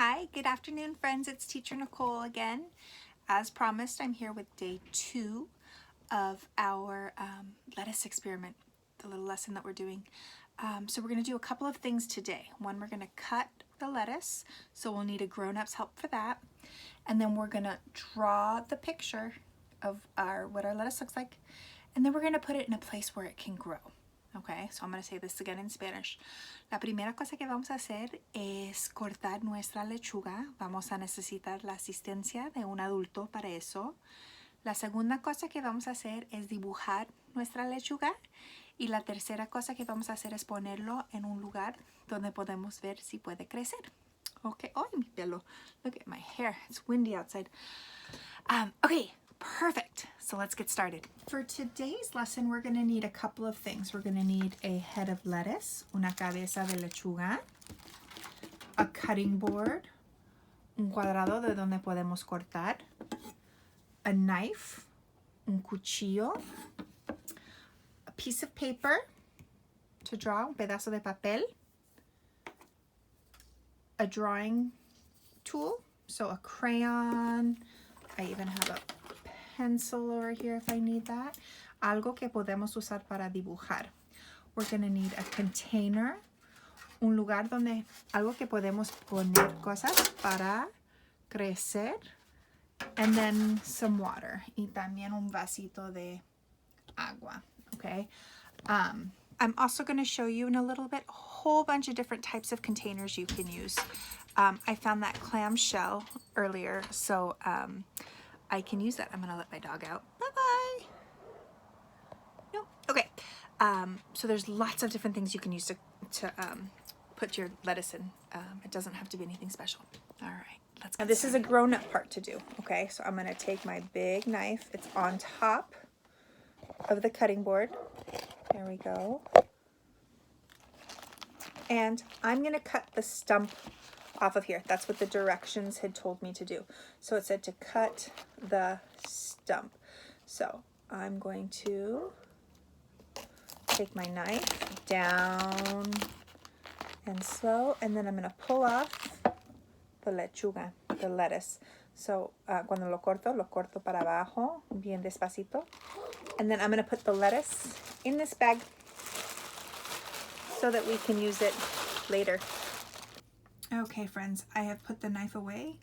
Hi, good afternoon, friends. It's Teacher Nicole again. As promised, I'm here with day 2 of our lettuce experiment, the little lesson that we're doing. So we're going to do a couple of things today. One, we're going to cut the lettuce, so we'll need a grown-up's help for that. And then we're going to draw the picture of what our lettuce looks like, and then we're going to put it in a place where it can grow. Okay, so I'm going to say this again in Spanish. La primera cosa que vamos a hacer es cortar nuestra lechuga. Vamos a necesitar la asistencia de un adulto para eso. La segunda cosa que vamos a hacer es dibujar nuestra lechuga. Y la tercera cosa que vamos a hacer es ponerlo en un lugar donde podemos ver si puede crecer. Okay, oh, mi pelo. Look at my hair. It's windy outside. Okay, perfect. So let's get started. For today's lesson, we're going to need a couple of things. We're going to need a head of lettuce, una cabeza de lechuga, a cutting board, un cuadrado de donde podemos cortar, a knife, un cuchillo, a piece of paper to draw, un pedazo de papel, a drawing tool, so a crayon. I even have a pencil over here if I need that. Algo que podemos usar para dibujar. We're going to need a container, un lugar donde, algo que podemos poner cosas para crecer, and then some water, y también un vasito de agua, okay? I'm also going to show you in a little bit a whole bunch of different types of containers you can use. I found that clam shell earlier, so I can use that. I'm going to let my dog out. Bye-bye. No, okay. So there's lots of different things you can use to put your lettuce in. It doesn't have to be anything special. All right, let's go. Now this is a grown-up part to do, okay? So I'm going to take my big knife. It's on top of the cutting board. There we go. And I'm going to cut the stump off of here. That's what the directions had told me to do. So it said to cut the stump. So I'm going to take my knife down and slow, and then I'm going to pull off the lechuga, the lettuce. So cuando lo corto para abajo, bien despacito. And then I'm going to put the lettuce in this bag so that we can use it later. Okay, friends, I have put the knife away,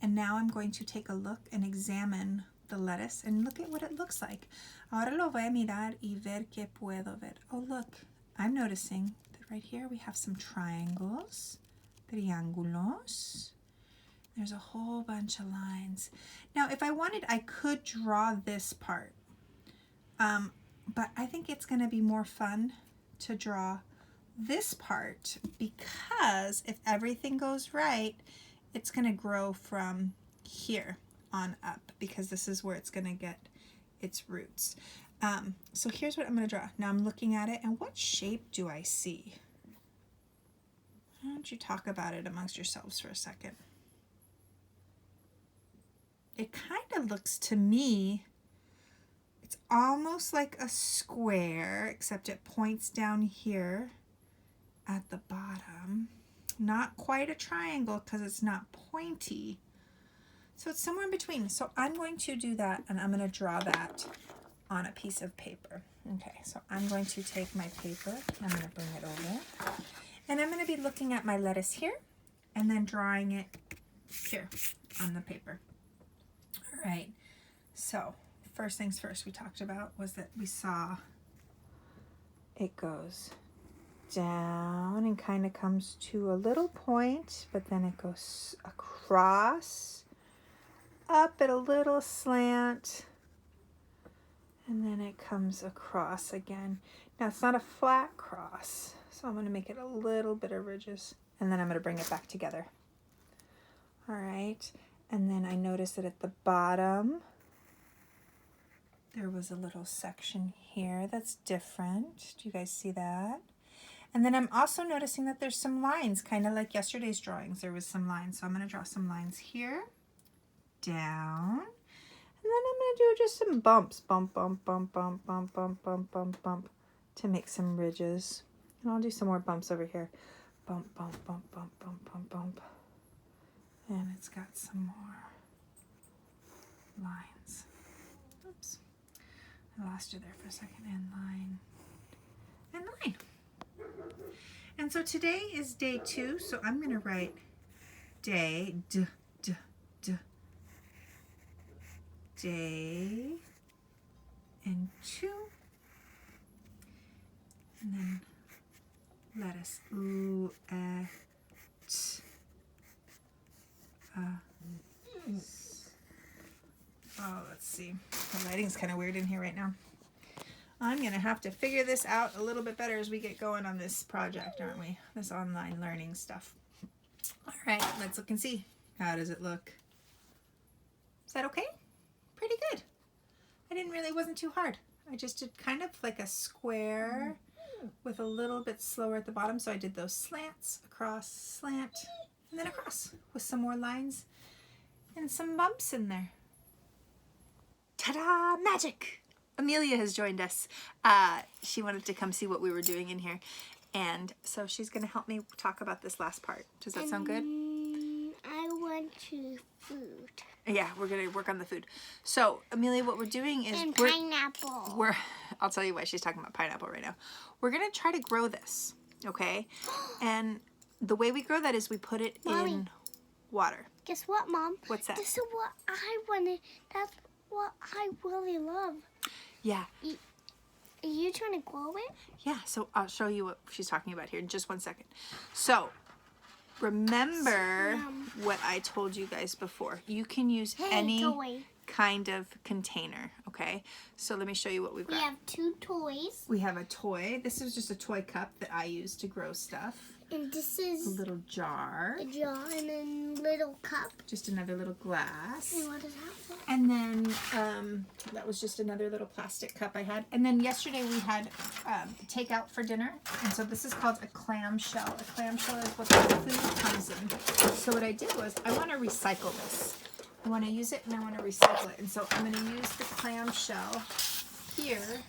and now I'm going to take a look and examine the lettuce and look at what it looks like. Ahora lo voy a mirar y ver qué puedo ver. Oh, look, I'm noticing that right here we have some triangles, triángulos. There's a whole bunch of lines. Now, if I wanted, I could draw this part, but I think it's going to be more fun to draw this part, because if everything goes right, it's going to grow from here on up, because this is where it's going to get its roots. So here's what I'm going to draw. Now I'm looking at it, and what shape do I see? Why don't you talk about it amongst yourselves for a second? It kind of looks to me, it's almost like a square, except it points down here at the bottom. Not quite a triangle because it's not pointy. So it's somewhere in between. So I'm going to do that, and I'm going to draw that on a piece of paper. Okay, so I'm going to take my paper, I'm going to bring it over, and I'm going to be looking at my lettuce here and then drawing it here on the paper. All right, so first things first we talked about was that we saw it goes down and kind of comes to a little point, but then it goes across, up at a little slant, and then it comes across again. Now it's not a flat cross, so I'm going to make it a little bit of ridges, and then I'm going to bring it back together. All right, and then I noticed that at the bottom there was a little section here that's different. Do you guys see that? And then I'm also noticing that there's some lines, kind of like yesterday's drawings. There was some lines. So I'm going to draw some lines here, down, and then I'm going to do just some bumps. Bump, bump, bump, bump, bump, bump, bump, bump, bump, to make some ridges. And I'll do some more bumps over here. Bump, bump, bump, bump, bump, bump, bump. And it's got some more lines. Oops. I lost you there for a second. And line. And line. And so today is day 2. So I'm going to write day, day, and 2. And then lettuce. Oh, let's see. The lighting's kind of weird in here right now. I'm going to have to figure this out a little bit better as we get going on this project, aren't we? This online learning stuff. All right, let's look and see. How does it look? Is that okay? Pretty good. Wasn't too hard. I just did kind of like a square with a little bit slower at the bottom. So I did those slants, across, slant, and then across with some more lines and some bumps in there. Ta-da! Magic! Amelia has joined us. She wanted to come see what we were doing in here. And so she's going to help me talk about this last part. Does that sound good? I want to food. Yeah, we're going to work on the food. So, Amelia, what we're doing is... And pineapple. I'll tell you why she's talking about pineapple right now. We're going to try to grow this, okay? And the way we grow that is we put it Mommy, in water. Guess what, Mom? What's that? This is what I wanted. That's what I really love. Yeah. Are you trying to grow it? Yeah, so I'll show you what she's talking about here in just 1 second. So, remember what I told you guys before. You can use any toy. kind of container, okay? So let me show you what we've got. We have 2 toys. We have a toy. This is just a toy cup that I use to grow stuff. And this is A little jar. a jar and then little cup. Just another little glass. And what is that for? And then that was just another little plastic cup I had. And then yesterday we had takeout for dinner. And so this is called a clamshell. A clamshell is what the food comes in. So what I did was I want to recycle this. I want to use it and I want to recycle it. And so I'm going to use the clamshell here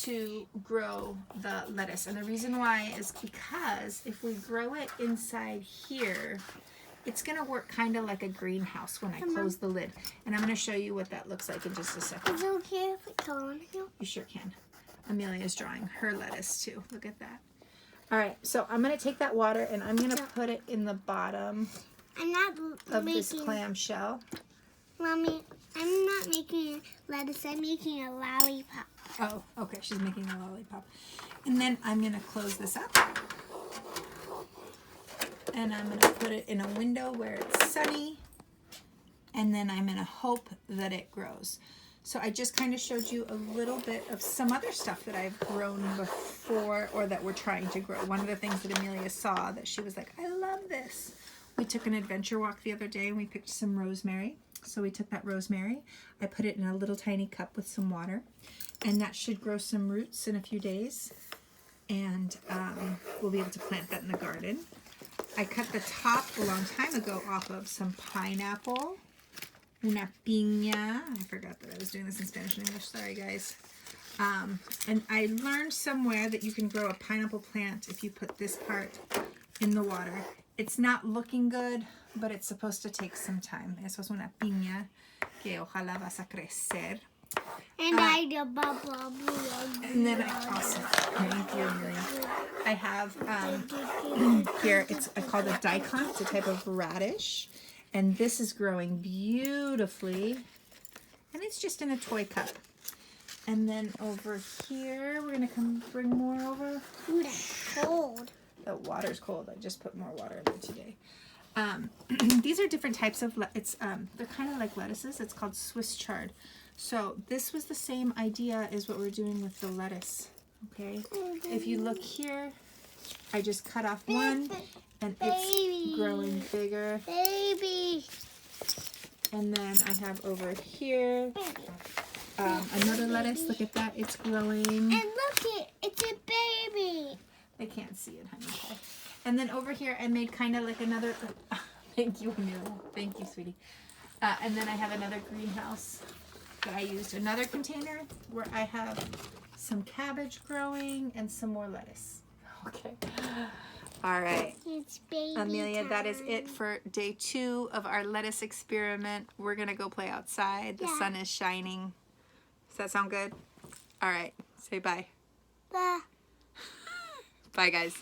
to grow the lettuce. And the reason why is because if we grow it inside here, it's going to work kind of like a greenhouse when I close the lid. And I'm going to show you what that looks like in just a second. Is it okay if we color on here? You sure can. Amelia's drawing her lettuce too. Look at that. All right, so I'm going to take that water and I'm going to put it in the bottom I'm not of making... this clamshell. Mommy, I'm not making lettuce. I'm making a lollipop. Oh, okay. She's making a lollipop. And then I'm going to close this up. And I'm going to put it in a window where it's sunny. And then I'm going to hope that it grows. So I just kind of showed you a little bit of some other stuff that I've grown before or that we're trying to grow. One of the things that Amelia saw that she was like, I love this. We took an adventure walk the other day and we picked some rosemary. So we took that rosemary, I put it in a little tiny cup with some water, and that should grow some roots in a few days. And we'll be able to plant that in the garden. I cut the top a long time ago off of some pineapple. Una piña. I forgot that I was doing this in Spanish and English. Sorry, guys. And I learned somewhere that you can grow a pineapple plant if you put this part in the water. It's not looking good, but it's supposed to take some time. Eso es una piña que ojalá vas a crecer. And I do blah, blah, blah. And then I also, thank you, Amelia. I have here, it's called a daikon. It's a type of radish. And this is growing beautifully. And it's just in a toy cup. And then over here, we're going to come bring more over. Ooh, that's cold. The water's cold. I just put more water in there today. These are different types of, they're kind of like lettuces. It's called Swiss chard. So this was the same idea as what we're doing with the lettuce. Okay. If you look here, I just cut off one and it's growing bigger. Baby. And then I have over here another lettuce. Look at that. It's growing. And look it. It's a baby. They can't see it, honey. Okay. And then over here, I made kind of like another... Thank you, Amelia. Thank you, sweetie. And then I have another greenhouse that I used. Another container where I have some cabbage growing and some more lettuce. Okay. All right. It's baby Amelia, time. that is it for day 2 of our lettuce experiment. We're going to go play outside. The Yeah. sun is shining. Does that sound good? All right. Say bye. Bye. Bye, guys.